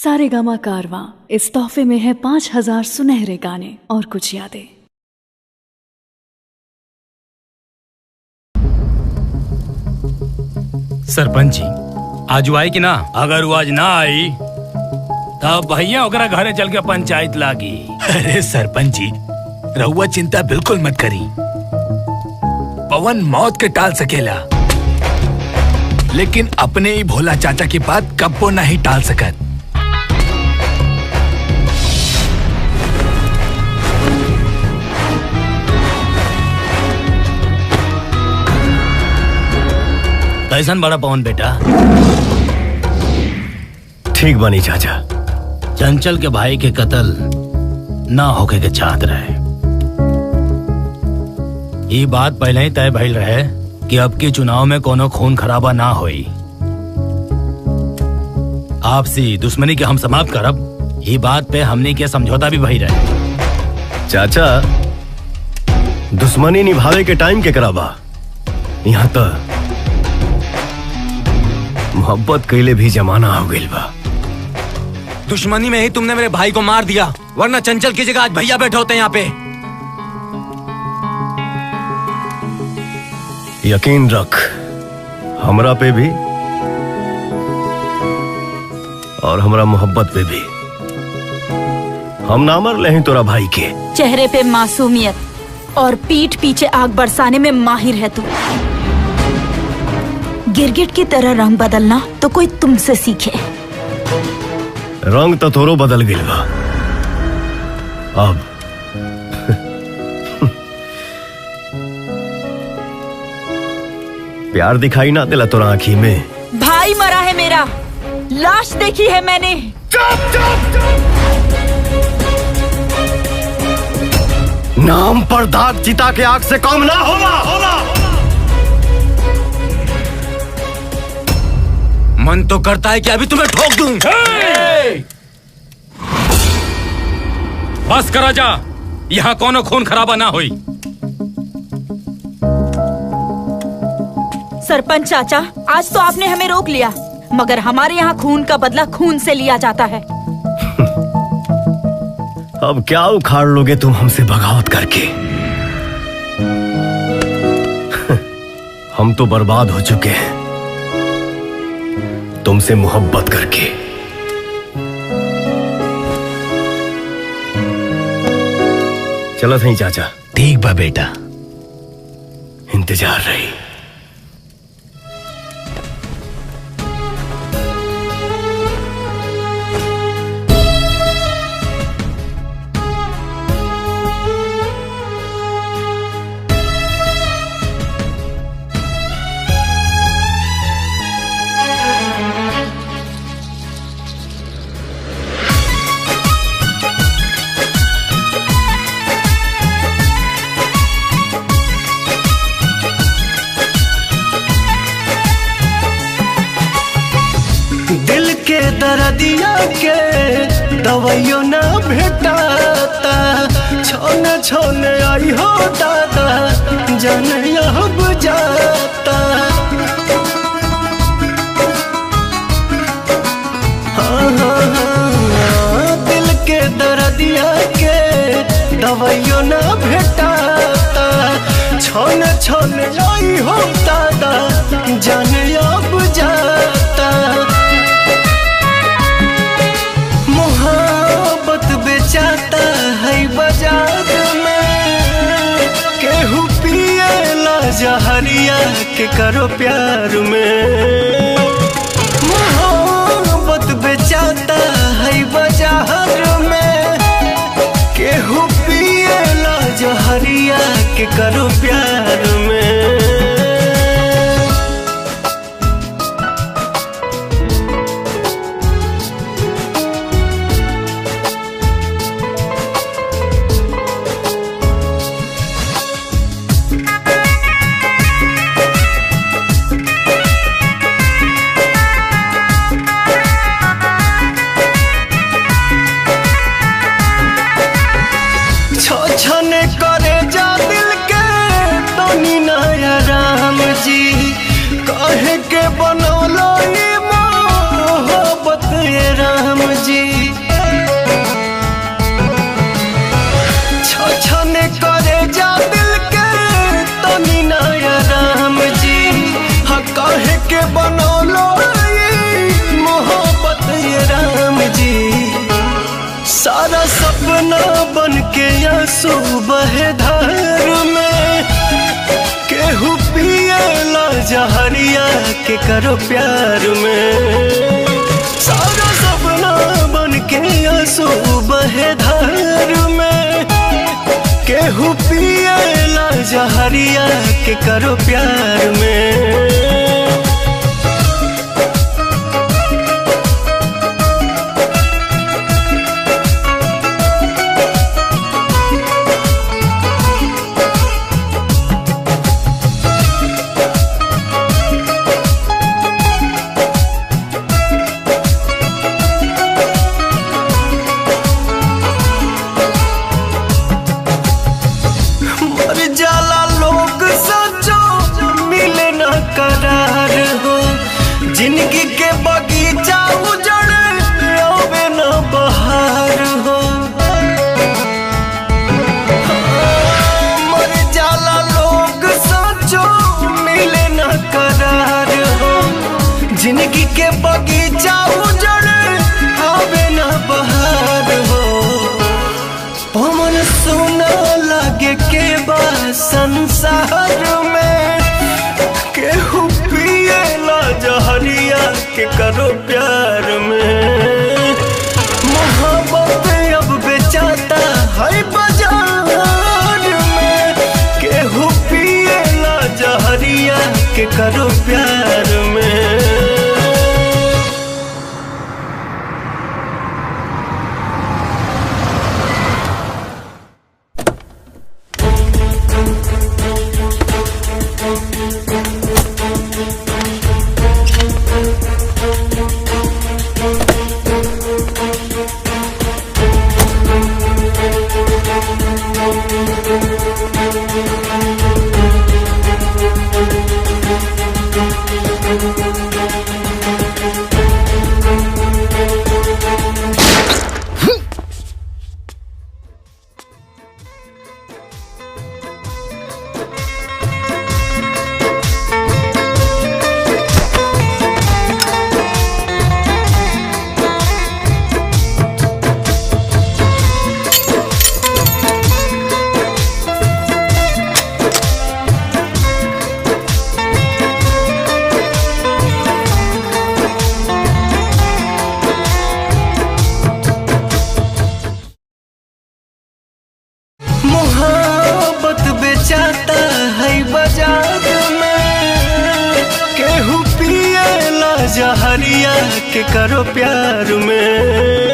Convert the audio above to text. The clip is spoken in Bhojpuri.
सारेगामा कारवां इस तोहफे में है 5000 सुनहरे गाने और कुछ यादें। सरपंच जी आज आई कि ना? अगर वो आज ना आई तब भैया ओकरा घरे चल के पंचायत लागी। अरे सरपंच जी रहुआ चिंता बिल्कुल मत करी। पवन मौत के टाल सकेला लेकिन अपने ही भोला चाचा की बात कब्बो नहीं टाल सकत। कैसन बड़ा पवन बेटा? ठीक बनी चाचा। चंचल के भाई के कत्ल ना होके के चाहत रहे। ये बात पहले ही तय भइल रहे कि अब के चुनाव में कोनो खून खराबा ना होई। आपसी दुश्मनी के हम समाप्त करब, ये बात पे हमने के समझौता भी भई रहे। चाचा दुश्मनी निभावे के टाइम के कराबा, यहाँ तो मोहब्बत कैले भी जमाना हो गइल बा। दुश्मनी में ही तुमने मेरे भाई को मार दिया, वरना चंचल की जगह आज भैया बैठे होते यहाँ पे। यकीन रख हमरा पे भी और हमरा मोहब्बत पे भी। हम ना मर ले तोरा भाई के। चेहरे पे मासूमियत और पीठ पीछे आग बरसाने में माहिर है तू। गिरगिट की तरह रंग बदलना तो कोई तुमसे सीखे। रंग तो थोरो बदल गइल बा अब। प्यार दिखाई ना दिला तोरा आँखी में। भाई मरा है मेरा, लाश देखी है मैंने। चुप चुप चुप। नाम पर दाग चिता के आग से कम ना होला। मन तो करता है कि अभी तुम्हें ठोक दूं। बस करा जा, यहाँ कोनो खून खराबा ना होई। सरपंच चाचा, आज तो आपने हमें रोक लिया, मगर हमारे यहाँ खून का बदला खून से लिया जाता है। अब क्या उखाड़ लोगे तुम हमसे बगावत करके? हम तो बर्बाद हो चुके हैं तुमसे मोहब्बत करके। चलो सही चाचा। ठीक बा बेटा, इंतजार रही। दर्दिया के दवाइयों ना भेटाता, छोने छोने आई हो दादा जाने अब जाता। हाँ, दिल के दर्दिया के दवाइयों ना भेटाता, छोने छोने आई हो दादा जाने अब जाता। जाता है बाजार में, केहू पिएला जहरिया के करो प्यार में। मोहब्बत बेचाता है बाजार में, केहू पिएला जहरिया के करो प्यार में। आंसू बहे धार में, केहू पिएला जहरिया के करो प्यार में। सारा सपना बन के आंसू बहे धार में, केहू पिएला जहरिया के करो प्यार में। जिंदगी के बगीचा उजड़ आवे न बहार हो, मर जाला लोग सोचो मिले न करार हो। जिंदगी के बगीचा उजड़ आवे न बहार हो। पवन सुना लगे के बा संसार में, केहू पिएला जहरिया के करो प्यार में। मोहब्बत अब बेचाता है बाजार में, केहू पिएला जहरिया के करो प्यार में। मोहब्बत बेचाता है बाजार में, केहू पिएला जहरिया के करो प्यार में।